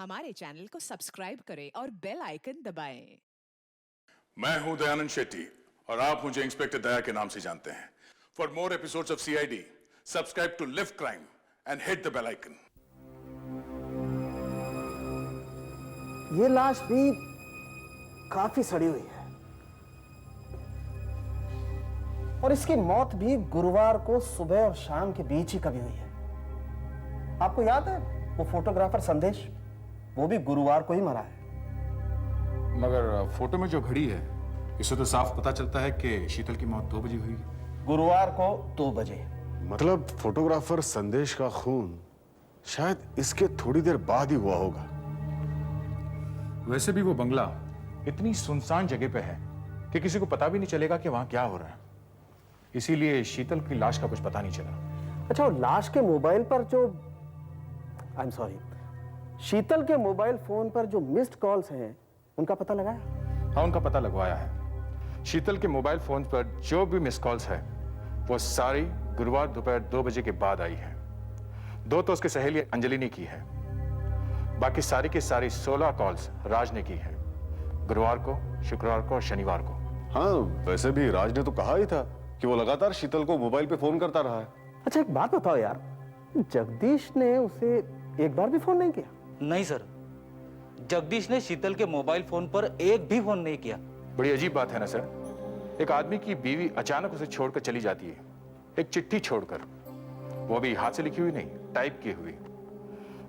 हमारे चैनल को सब्सक्राइब करें और बेल आइकन दबाएं। मैं हूं दयानंद शेट्टी और आप मुझे इंस्पेक्टर दया के नाम से जानते हैं। For more episodes of CID subscribe to live crime and hit the bell icon. ये लाश भी काफी सड़ी हुई है और इसकी मौत भी गुरुवार को सुबह और शाम के बीच ही कभी हुई है। आपको याद है वो फोटोग्राफर संदेश, वो भी गुरुवार को ही मरा है। मगर फोटो में जो घड़ी है इससे तो साफ पता चलता है कि शीतल की मौत 2 बजे हुई। गुरुवार को 2 बजे। मतलब फोटोग्राफर संदेश का खून शायद इसके थोड़ी देर बाद ही हुआ होगा। वैसे भी वो बंगला इतनी सुनसान जगह पे है कि किसी को पता भी नहीं चलेगा कि वहां क्या हो रहा है। इसीलिए शीतल की लाश का कुछ पता नहीं चला। अच्छा, वो लाश के मोबाइल पर जो आई एम सॉरी शीतल के मोबाइल फोन पर जो मिस्ड कॉल्स हैं उनका पता लगाया? हाँ, उनका पता लगवाया है। शीतल के मोबाइल फोन पर जो भी मिस कॉल्स है वो सारी गुरुवार दोपहर 2 बजे के बाद आई है। 2 तो उसकी सहेली अंजलि ने की है, बाकी सारी की सारी 16 कॉल्स राज ने की है, गुरुवार को, शुक्रवार को और शनिवार को। हाँ, वैसे भी राज ने तो कहा ही था कि वो लगातार शीतल को मोबाइल पे फोन करता रहा है। अच्छा, एक बात बताओ यार, जगदीश ने उसे एक बार भी फोन नहीं किया? नहीं सर, जगदीश ने शीतल के मोबाइल फोन पर एक भी फोन नहीं किया। बड़ी अजीब बात है ना सर, एक आदमी की बीवी अचानक उसे छोड़कर चली जाती है, एक चिट्ठी छोड़कर, वो भी हाथ से लिखी हुई नहीं, टाइप की हुई,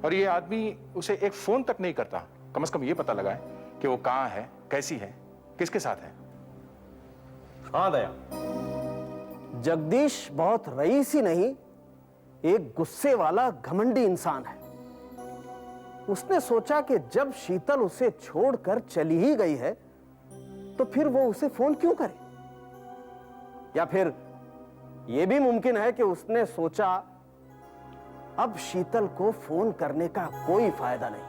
और ये आदमी उसे एक फोन तक नहीं करता। कम से कम ये पता लगाए कि वो कहाँ है, कैसी है, किसके साथ है। हाँ दया, जगदीश बहुत रईसी नहीं, एक गुस्से वाला घमंडी इंसान है। उसने सोचा कि जब शीतल उसे छोड़कर चली ही गई है तो फिर वो उसे फोन क्यों करे। या फिर यह भी मुमकिन है कि उसने सोचा अब शीतल को फोन करने का कोई फायदा नहीं,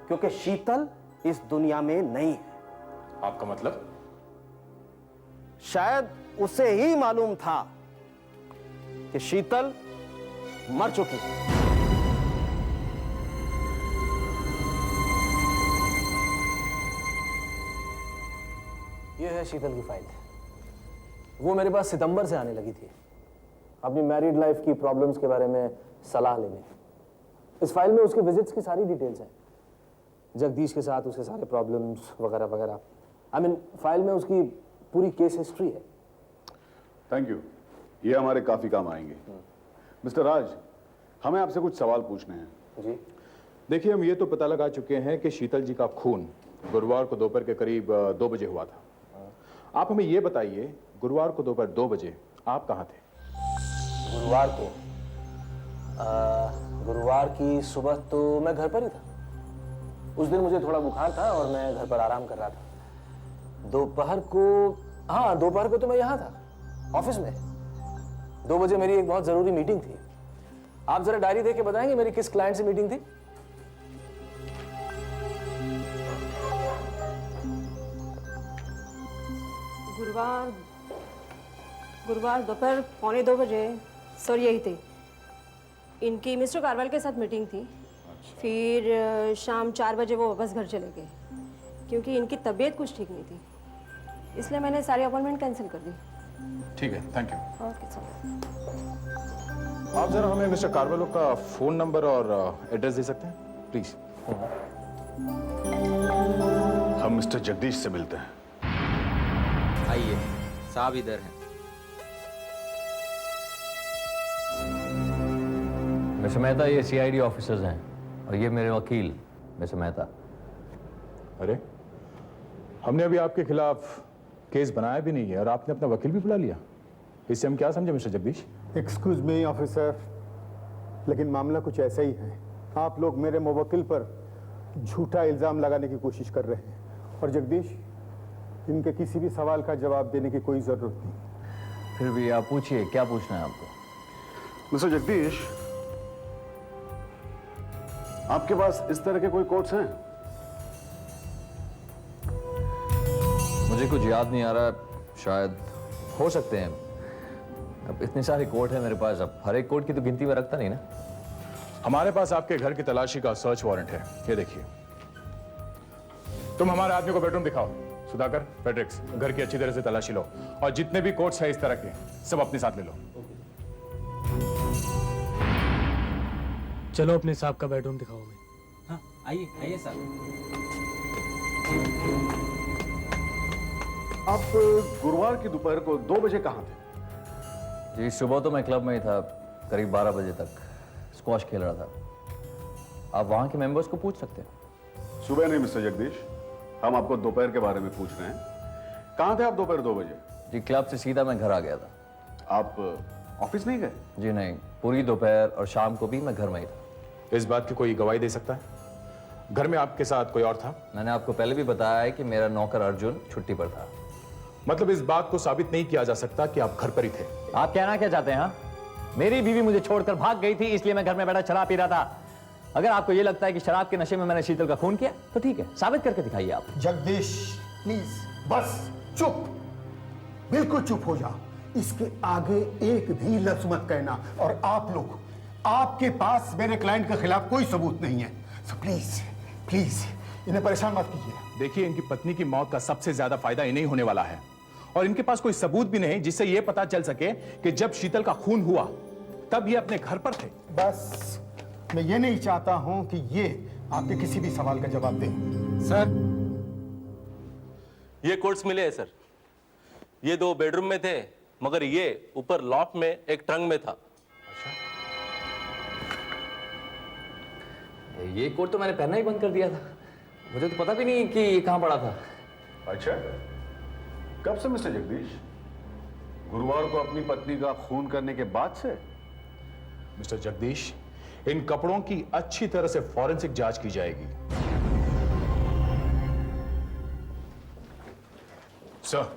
क्योंकि शीतल इस दुनिया में नहीं है। आपका मतलब? शायद उसे ही मालूम था कि शीतल मर चुकी है। यह है शीतल की फाइल। वो मेरे पास सितंबर से आने लगी थी, अपनी मैरिड लाइफ की प्रॉब्लम्स के बारे में सलाह लेने। इस फाइल में उसके विजिट्स की सारी डिटेल्स हैं, जगदीश के साथ उसके सारे प्रॉब्लम्स वगैरह वगैरह। आई मीन फाइल में उसकी पूरी केस हिस्ट्री है। थैंक यू, ये हमारे काफी काम आएंगे। मिस्टर राज, हमें आपसे कुछ सवाल पूछने हैं। जी। देखिए, हम ये तो पता लगा चुके हैं कि शीतल जी का खून गुरुवार को दोपहर के करीब 2 बजे हुआ था। आप हमें ये बताइए, गुरुवार को दोपहर 2 बजे आप कहाँ थे? गुरुवार को गुरुवार की सुबह तो मैं घर पर ही था। उस दिन मुझे थोड़ा बुखार था और मैं घर पर आराम कर रहा था। दोपहर को तो मैं यहाँ था ऑफिस में। 2 बजे मेरी एक बहुत जरूरी मीटिंग थी। आप जरा डायरी देख के बताएंगे मेरी किस क्लाइंट से मीटिंग थी? गुरुवार दोपहर 1:45 बजे सर यही थे। इनकी मिस्टर कारवाल के साथ मीटिंग थी। फिर शाम 4 बजे वो वापस घर चले गए, क्योंकि इनकी तबीयत कुछ ठीक नहीं थी, इसलिए मैंने सारी अपॉइंटमेंट कैंसिल कर दी। ठीक है, थैंक यू। Okay sir. आप जरा हमें मिस्टर कारवालो का फोन नंबर और एड्रेस दे सकते हैं प्लीज? हम मिस्टर जगदीश से मिलते हैं। आइए, साहब इधर हैं। मिस्टर मेहता, ये सीआईडी ऑफिसर्स हैं और ये मेरे वकील मिस्टर मेहता। अरे, हमने अभी आपके खिलाफ केस बनाया भी नहीं है और आपने अपना वकील भी बुला लिया। इससे हम क्या समझे mister Jagdish? Excuse me officer, लेकिन मामला कुछ ऐसा ही है। आप लोग मेरे मुवक्किल पर झूठा इल्जाम लगाने की कोशिश कर रहे हैं और जगदीश, इनके किसी भी सवाल का जवाब देने की कोई जरूरत नहीं। फिर भी आप पूछिए, क्या पूछना है आपको? मिस्टर जगदीश, आपके पास इस तरह के कोई कोट्स हैं? मुझे कुछ याद नहीं आ रहा, शायद हो सकते हैं। अब इतने सारे कोट हैं मेरे पास, अब हर एक कोट की तो गिनती में रखता नहीं ना। हमारे पास आपके घर की तलाशी का सर्च वारंट है, ये देखिए। तुम हमारे आदमी को बेडरूम दिखाओ। सुधाकर, फेड्रिक्स, घर की अच्छी तरह से तलाशी लो और जितने भी कोट्स हैं इस तरह के सब अपने साथ ले लो। चलो अपने साहब का बेडरूम दिखाओ हमें। हाँ, आइए आइए सर। आप गुरुवार की दोपहर को 2 बजे कहाँ थे? जी सुबह तो मैं क्लब में ही था, करीब 12 बजे तक स्क्वॉश खेल रहा था। आप वहाँ के मेंबर्स को पूछ सकते हैं। सुबह नहीं मिस्टर जगदीश, हम आपको दोपहर के बारे में पूछ रहे हैं। कहाँ थे आप दोपहर 2 बजे? जी क्लब से सीधा मैं घर आ गया था। आप ऑफिस नहीं गए? जी नहीं, पूरी दोपहर और शाम को भी मैं घर में ही था। इस बात की कोई गवाही दे सकता है? घर में आपके साथ कोई और था? मैंने आपको पहले भी बताया है कि मेरा नौकर अर्जुन छुट्टी पर था। मतलब इस बात को साबित नहीं किया जा सकता कि आप घर पर ही थे। आप कहना क्या चाहते हैं? हाँ, मेरी बीवी मुझे छोड़कर भाग गई थी, इसलिए मैं घर में बैठा शराब पी रहा था। अगर आपको यह लगता है कि शराब के नशे में मैंने शीतल का खून किया तो ठीक है, साबित करके दिखाइए आप। जगदीश प्लीज बस चुप, बिल्कुल चुप हो जा। इसके आगे एक भी लफ्ज मत कहना। और आप लोग, आपके पास मेरे क्लाइंट के खिलाफ कोई सबूत नहीं है, सो प्लीज प्लीज इन्हें परेशान मत कीजिए। देखिए, इनकी पत्नी की मौत का सबसे ज्यादा फायदा इन्हें होने वाला है और इनके पास कोई सबूत भी नहीं जिससे यह पता चल सके कि जब शीतल का खून हुआ तब ये अपने घर पर थे। बस मैं ये नहीं चाहता हूं कि ये आपके किसी भी सवाल का जवाब दें। सर, ये कोट्स मिले हैं सर। ये 2 बेडरूम में थे, मगर ये ऊपर लॉफ्ट में एक ट्रंक में था। ये कोट तो मैंने पहनना ही बंद कर दिया था, मुझे तो पता भी नहीं कि ये कहाँ पड़ा था। अच्छा, कब से मिस्टर जगदीश? गुरुवार को अपनी पत्नी का खून करने के बाद से? मिस्टर जगदीश, इन कपड़ों की अच्छी तरह से फॉरेंसिक जांच की जाएगी। सर,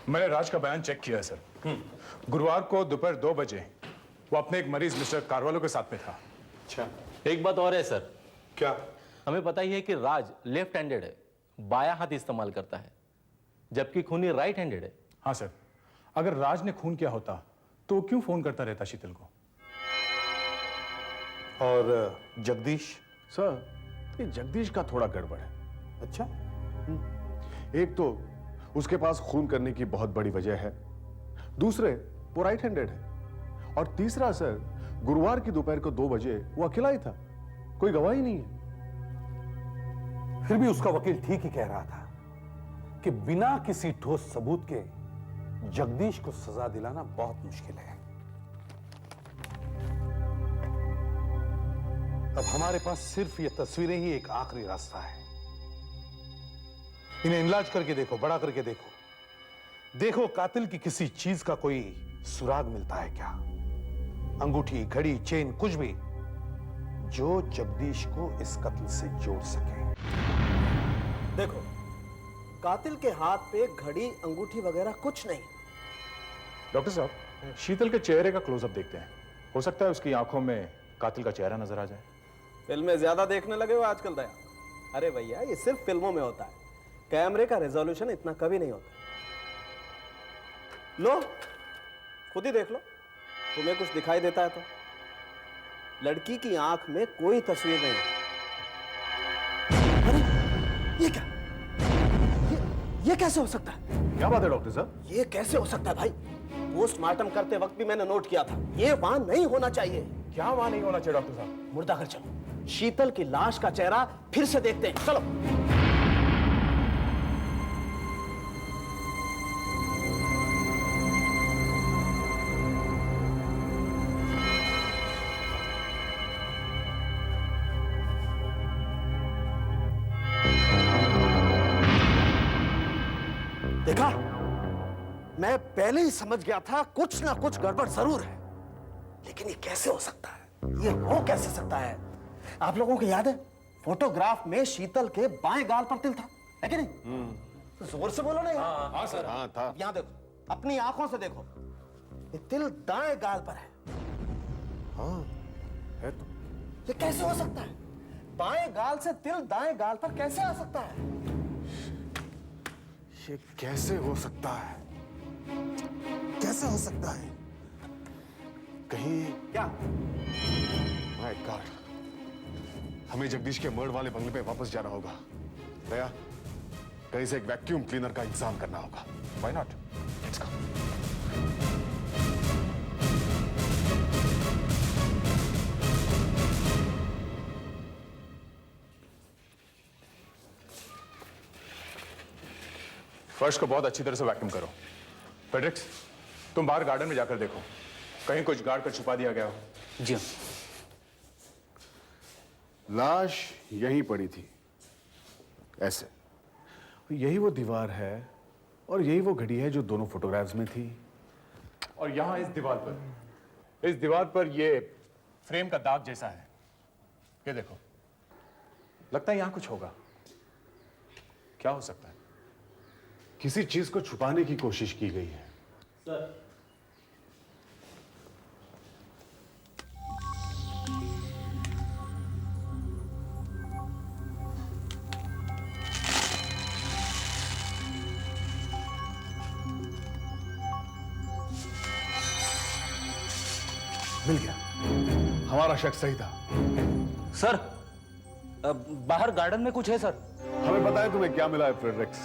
मैंने राज का बयान चेक किया है सर। गुरुवार को दोपहर 2 बजे वो अपने एक मरीज मिस्टर कारवालो के साथ में था। अच्छा, एक बात और है सर। क्या? हमें पता ही है कि राज लेफ्ट हैंडेड है, बायां हाथ इस्तेमाल करता है, जबकि खूनी राइट हैंडेड है। हाँ सर, अगर राज ने खून किया होता तो क्यों फोन करता रहता शीतल को? और जगदीश? सर, ये जगदीश का थोड़ा गड़बड़ है। अच्छा, एक तो उसके पास खून करने की बहुत बड़ी वजह है, दूसरे वो राइट हैंडेड है, और तीसरा सर, गुरुवार की दोपहर को 2 बजे वो अकेला ही था, कोई गवाही नहीं है। फिर भी उसका वकील ठीक ही कह रहा था कि बिना किसी ठोस सबूत के जगदीश को सजा दिलाना बहुत मुश्किल है। अब हमारे पास सिर्फ ये तस्वीरें ही एक आखिरी रास्ता है। इन्हें इलाज करके देखो, बड़ा करके देखो, देखो कातिल की किसी चीज का कोई सुराग मिलता है क्या, अंगूठी, घड़ी, चेन, कुछ भी जो जगदीश को इस कत्ल से जोड़ सके। देखो, कातिल के हाथ पे घड़ी, अंगूठी वगैरह कुछ नहीं। डॉक्टर साहब, शीतल के चेहरे का क्लोजअप देखते हैं, हो सकता है उसकी आंखों में कातिल का चेहरा नजर आ जाए। फिल्में ज्यादा देखने लगे हो आजकल दया? अरे भैया, ये सिर्फ फिल्मों में होता है, कैमरे का रेजोल्यूशन इतना कभी नहीं होता। लो, खुद ही देख लो, तुम्हें कुछ दिखाई देता है तो? लड़की की आंख में कोई तस्वीर नहीं है। अरे ये क्या? ये कैसे हो सकता है? क्या बात है डॉक्टर साहब? ये कैसे हो सकता है भाई? पोस्टमार्टम करते वक्त भी मैंने नोट किया था, ये वहां नहीं होना चाहिए। क्या वहां नहीं होना चाहिए डॉक्टर साहब? मुर्दा घर चलो, शीतल की लाश का चेहरा फिर से देखते हैं, चलो। देखा, मैं पहले ही समझ गया था कुछ ना कुछ गड़बड़ जरूर है, लेकिन ये कैसे हो सकता है? ये हो कैसे सकता है? आप लोगों को याद है फोटोग्राफ में शीतल के बाएं गाल पर तिल था, है कि नहीं? तो जोर से बोलो ना यार। हाँ सर, हाँ था। यहाँ देखो, अपनी आंखों से देखो, ये तिल दाएं गाल पर है। हाँ है तो। ये कैसे हो सकता है? बाएं गाल से तिल दाएं गाल पर कैसे आ सकता है? ये कैसे हो सकता है? कैसे हो सकता है? कहीं क्या माय गॉड, हमें जगदीश के मर्ड वाले बंगले पे वापस जाना होगा। दया, कहीं से एक वैक्यूम क्लीनर का इंतजाम करना होगा। Why not, let's go. फर्श को बहुत अच्छी तरह से वैक्यूम करो। फेड्रिक्स, तुम बाहर गार्डन में जाकर देखो, कहीं कुछ गाड़ कर छुपा दिया गया हो। जी हाँ। लाश यहीं पड़ी थी, ऐसे। यही वो दीवार है और यही वो घड़ी है जो दोनों फोटोग्राफ्स में थी। और यहां इस दीवार पर ये फ्रेम का दाग जैसा है। ये देखो, लगता है यहां कुछ होगा। क्या हो सकता है? किसी चीज को छुपाने की कोशिश की गई है। सर, मिल गया, हमारा शक सही था। सर, बाहर गार्डन में कुछ है सर। हमें बताएं तुम्हें क्या मिला है फ्रेडरिक्स?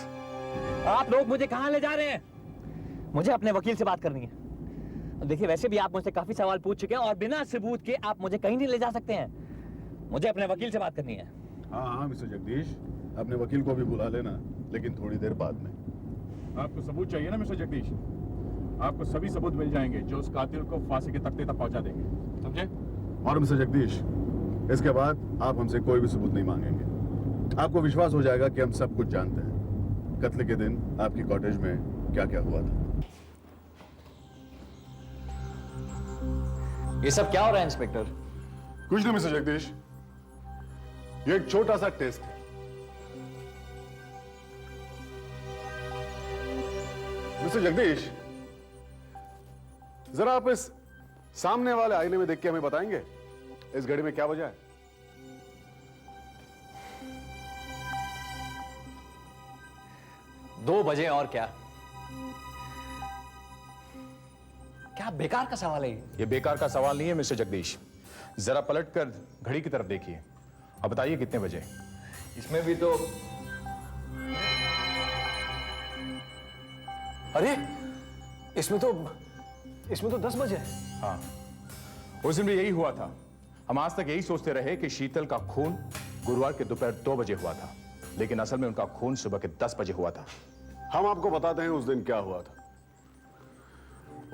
आप लोग मुझे कहां ले जा रहे हैं? मुझे अपने वकील से बात करनी है। देखिए, वैसे भी आप मुझसे काफी सवाल पूछ चुके हैं और बिना सबूत के आप मुझे कहीं नहीं ले जा सकते हैं। मुझे अपने वकील से बात करनी है। हाँ हाँ मिस्टर जगदीश, अपने वकील को भी बुला लेना, लेकिन थोड़ी देर बाद में। आपको सबूत चाहिए ना मिस्टर जगदीश? आपको सभी सबूत मिल जाएंगे जो उस कातिल को फांसी के तख्ते तक पहुंचा देंगे, समझे? और मिस्टर जगदीश, इसके बाद आप हमसे कोई भी सबूत नहीं मांगेंगे। आपको विश्वास हो जाएगा कि हम सब कुछ जानते हैं। कत्ल के दिन आपकी कॉटेज में क्या क्या हुआ था। ये सब क्या हो रहा है इंस्पेक्टर? कुछ नहीं मिस्टर जगदीश, ये एक छोटा सा टेस्ट है। मिस्टर जगदीश, जरा आप इस सामने वाले आईने में देख के हमें बताएंगे इस घड़ी में क्या वजह है? दो बजे और क्या? क्या बेकार का सवाल है ये बेकार का सवाल नहीं है मिस्टर जगदीश। जरा पलटकर घड़ी की तरफ देखिए, अब बताइए कितने बजे? इसमें भी तो, अरे इसमें तो 10 बजे है। हाँ, उस दिन भी यही हुआ था। हम आज तक यही सोचते रहे कि शीतल का खून गुरुवार के दोपहर 2 बजे हुआ था, लेकिन असल में उनका खून सुबह के 10 बजे हुआ था। हम आपको बताते हैं उस दिन क्या हुआ था।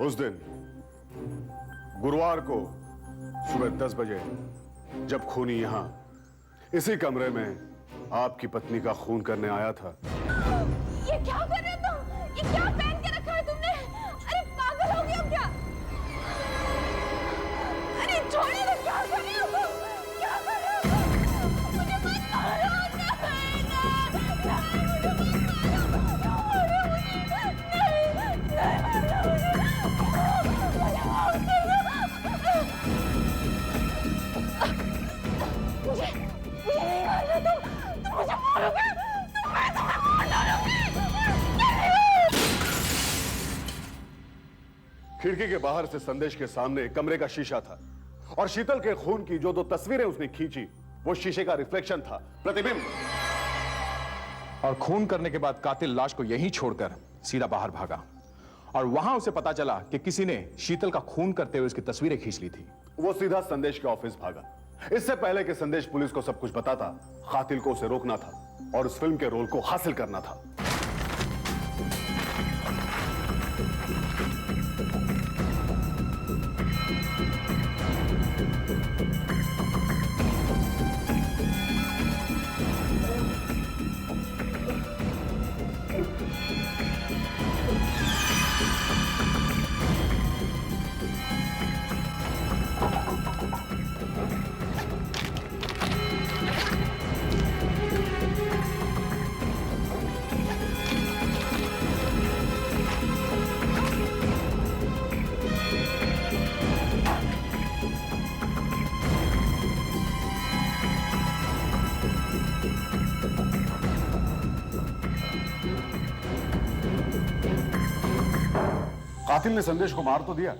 उस दिन गुरुवार को सुबह 10 बजे जब खूनी यहां इसी कमरे में आपकी पत्नी का खून करने आया था। ये क्या कर रहे हो तुम? ये क्या पहन के रखा है तुमने? अरे पागल हो गए हो क्या? अरे छोड़िए तो, क्या कर रहे हो तुम? क्या कर रहे हो तुम? मुझे मत मारो। खिड़की के बाहर से संदेश के सामने कमरे का शीशा था और शीतल के खून की जो 2 तस्वीरें उसने खींची वो शीशे का रिफ्लेक्शन था, प्रतिबिंब। और खून करने के बाद कातिल लाश को यहीं छोड़कर सीधा बाहर भागा और वहां उसे पता चला कि किसी ने शीतल का खून करते हुए उसकी तस्वीरें खींच ली थी। वो सीधा संदेश के ऑफिस भागा। इससे पहले कि संदेश पुलिस को सब कुछ बताता, कातिल को उसे रोकना था और उस फिल्म के रोल को हासिल करना था। कातिल ने संदेश को मार तो दिया,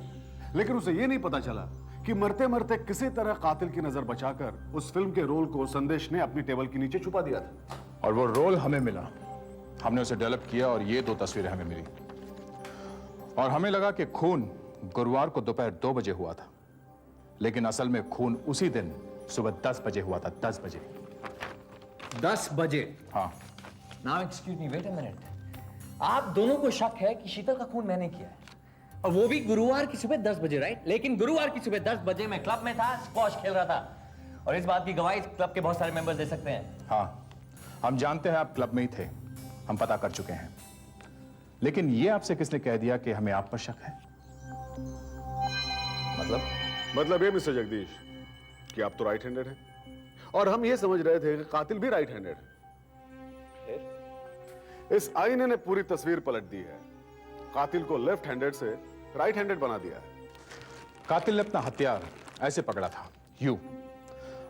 लेकिन उसे यह नहीं पता चला कि मरते मरते किसी तरह कातिल की नजर बचाकर उस फिल्म के रोल को संदेश ने अपनी टेबल के नीचे छुपा दिया था। और वो रोल हमें मिला, हमने उसे डेवलप किया और ये 2 तस्वीरें हमें मिली। और हमें लगा कि खून गुरुवार को दोपहर 2 बजे हुआ था, लेकिन असल में खून उसी दिन सुबह 10 बजे हुआ था। 10 बजे। 10 बजे? हाँ। Now excuse me, wait a minute. आप दोनों को शक है कि शीतल का खून मैंने किया है, और वो भी गुरुवार की सुबह 10 बजे, राइट? लेकिन गुरुवार की सुबह 10 बजे मैं क्लब में था, स्क्वॉश खेल रहा था, और इस बात की गवाही क्लब के बहुत सारे मेंबर्स दे सकते हैं। हाँ, हम जानते हैं आप क्लब में ही थे, हम पता कर चुके हैं। लेकिन ये आपसे किसने कह दिया कि हमें आप पर शक है? मतलब ये मिस्टर जगदीश कि आप तो राइट हैंडेड हैं, और हम ये समझ रहे थे कि कातिल भी राइट हैंडेड है। इस आईने ने पूरी तस्वीर पलट दी है। कातिल को लेफ्ट हैंडेड से राइट हैंडेड बना दिया है। कातिल ने अपना हथियार ऐसे पकड़ा था, यूं।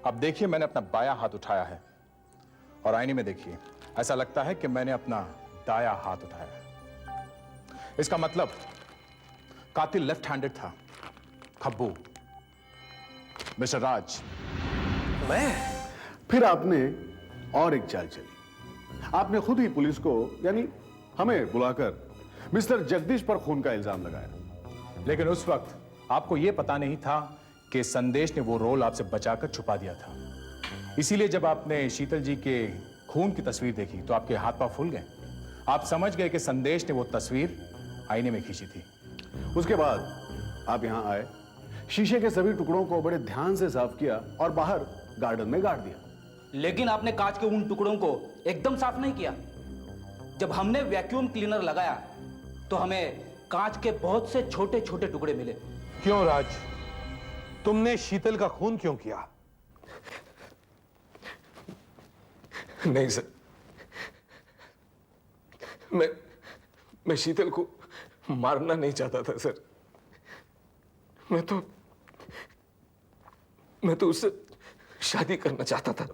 अब देखिए, मैंने अपना बायां हाथ उठाया है, और आईने में देखिए, ऐसा लगता है कि मैंने अपना दायां हाथ उठाया है। इसका मतलब कातिल लेफ्ट हैंडेड था। खब्बू, मिस्टर राज। फिर आपने और एक चाल चली। आपने खुद ही पुलिस को, यानी हमें बुलाकर मिस्टर जगदीश पर खून का इल्जाम लगाया। लेकिन उस वक्त आपको यह पता नहीं था कि संदेश ने वो रोल आपसे बचाकर छुपा दिया था। इसीलिए जब आपने शीतल जी के खून की तस्वीर देखी तो आपके हाथ पांव फूल गए। आप समझ गए कि संदेश ने वो तस्वीर आईने में खींची थी। उसके बाद आप यहां आए, शीशे के सभी टुकड़ों को बड़े ध्यान से साफ किया और बाहर गार्डन में गाड़ दिया। लेकिन आपने कांच के उन टुकड़ों को एकदम साफ नहीं किया। जब हमने वैक्यूम क्लीनर लगाया तो हमें कांच के बहुत से छोटे छोटे टुकड़े मिले। क्यों राज, तुमने शीतल का खून क्यों किया? नहीं सर, मैं शीतल को मारना नहीं चाहता था सर। मैं तो उससे शादी करना चाहता था।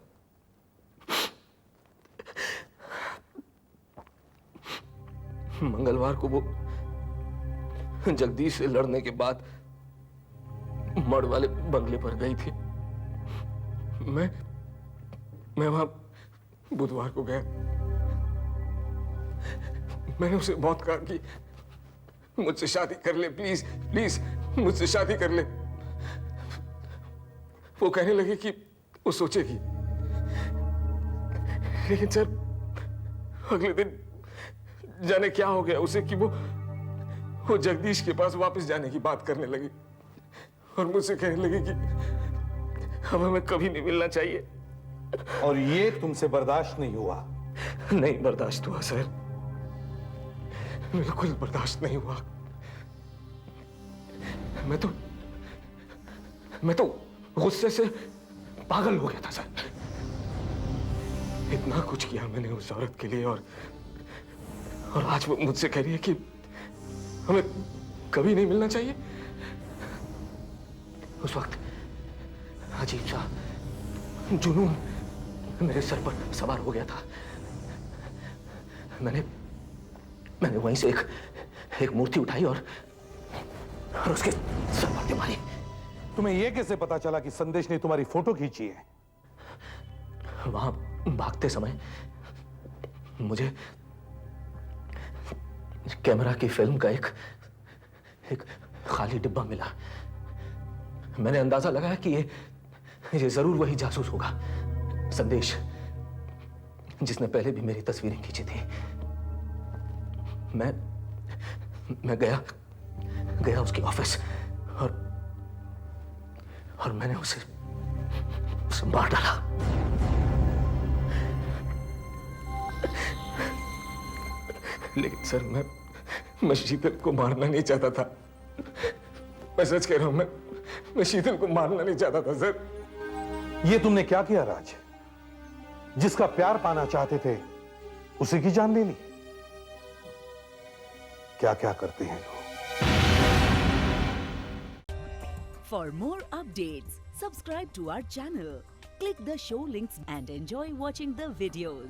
मंगलवार को वो जगदीश से लड़ने के बाद मड़ वाले बंगले पर गई थी। मैं वहां बुधवार को गया। मैंने उसे बहुत कहा कि मुझसे शादी कर ले, प्लीज प्लीज मुझसे शादी कर ले। वो कहने लगी कि वो सोचेगी। लेकिन सर, अगले दिन जाने क्या हो गया उसे कि वो जगदीश के पास वापस जाने की बात करने लगी और मुझसे कहने लगी कि अब हमें कभी नहीं मिलना चाहिए। और ये तुमसे बर्दाश्त नहीं हुआ? नहीं बर्दाश्त हुआ सर, बिल्कुल बर्दाश्त नहीं हुआ। मैं तो गुस्से से पागल हो गया था सर। इतना कुछ किया मैंने उस औरत के लिए, और आज वो मुझसे कह रही है कि हमें कभी नहीं मिलना चाहिए। उस वक्त अजीब सा जुनून मेरे सर पर सवार हो गया था। मैंने वहीं से एक मूर्ति उठाई और उसके सर पर मारी। तुम्हें यह कैसे पता चला कि संदेश ने तुम्हारी फोटो खींची है? वहां भागते समय मुझे कैमरा की फिल्म का एक खाली डिब्बा मिला। मैंने अंदाजा लगाया कि ये जरूर वही जासूस होगा, संदेश, जिसने पहले भी मेरी तस्वीरें खींची थी। मैं गया उसके ऑफिस और मैंने उसे मार डाला। लेकिन सर, मैं शीतल को मारना नहीं चाहता था। मैं सच कह रहा हूं, मैं शीतल को मारना नहीं चाहता था सर। ये तुमने क्या किया राज? जिसका प्यार पाना चाहते थे उसी की जान ले ली। क्या क्या करते हैं लोग। For more updates, subscribe to our channel, click the show links and enjoy watching the videos.